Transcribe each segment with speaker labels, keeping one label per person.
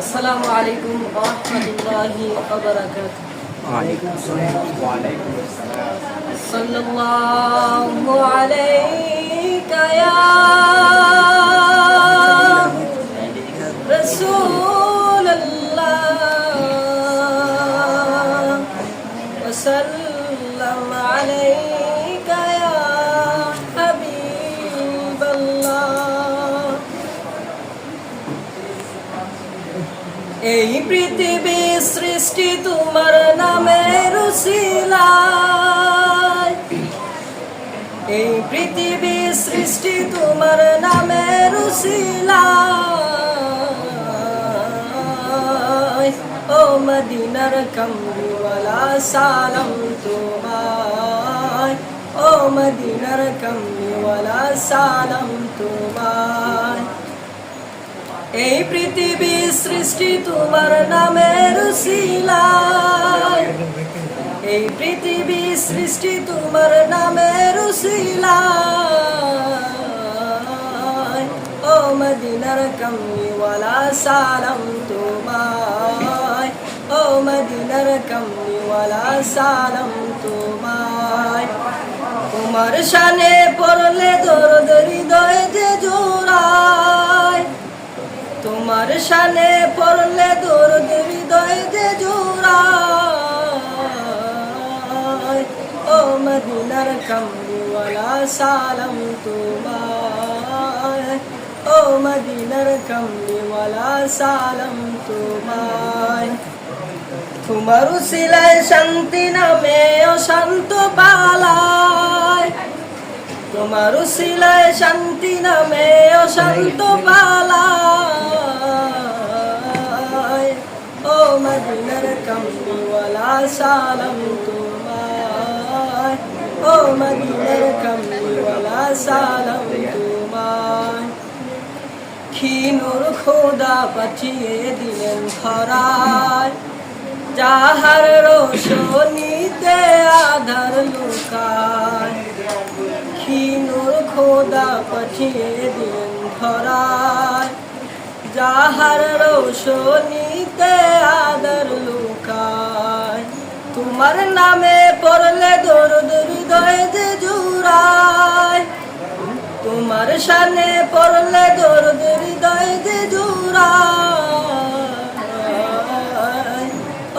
Speaker 1: আসসালামু আলাইকুম ওয়া রাহমাতুল্লাহি ওয়া বারাকাতুহু।
Speaker 2: ওয়ালাইকুম আসসালাম। ওয়ালাইকুম আসসালাম।
Speaker 1: সাল্লাল্লাহু আলাইকা ইয়া রাসূলুল্লাহ ওয়া সাল্লাম আলাইকা ইয়া হাবিবাল্লাহ। এই পৃথিবী সৃষ্টি তোমার নামের উসিলায়, এই পৃথিবী সৃষ্টি তোমার নামের উসিলায়। ও মদিনার কামলিওয়ালা সালাম তোমায়, ও মদিনার কামলিওয়ালা সালাম তোমায়। এই পৃথিবী সৃষ্টি তোমার নামের উসিলায়, এই পৃথিবী সৃষ্টি তোমার নামের উসিলায়। ও মদিনার কামলিওয়ালা সালাম তোমায়, ও মদিনার কামলিওয়ালা সালাম তোমায়। তোমার শানে পড়লে দরদ হৃদয়ে যে জোড়ায়, তোমার শানে পড়লে দরদ হৃদয় যে জোড়ায়। ও মদিনার কামলিওয়ালা সালাম তোমায়, ও মদিনার কামলিওয়ালা সালাম তোমায়। তোমার উসিলায় শান্তি নামে অশান্ত পালায়, তোমার উসিলায় শান্তি নামে অশান্ত পালায়। ও মদিনার কামলিওয়ালা সালাম তোমায়, ও মদিনার কামলিওয়ালা সালাম তোমায়। ক্ষীণুর খোদা পাঠিয়ে দিলেন ধরায়, যাহার রোশনীতে আধার লুকায়। ক্ষীণুর খোদা পাঠিয়ে দিলেন ধরায়, যাহার রোশনীতে আধার লুকায়। তোমার নামে পড়লে দরদ হৃদয়ে যে জুড়ায়, তোমার শানে পড়লে দরদ হৃদয়ে যে জুড়ায়।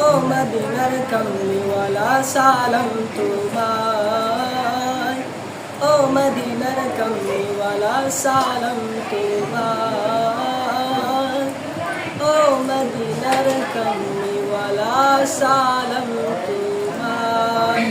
Speaker 1: ও মদিনার কামলিওয়ালা সালাম তোমায়, ও মদিনার কামলিওয়ালা সালাম তোমায়, ও মদিনার কামলিওয়ালা সালাম তোমায়।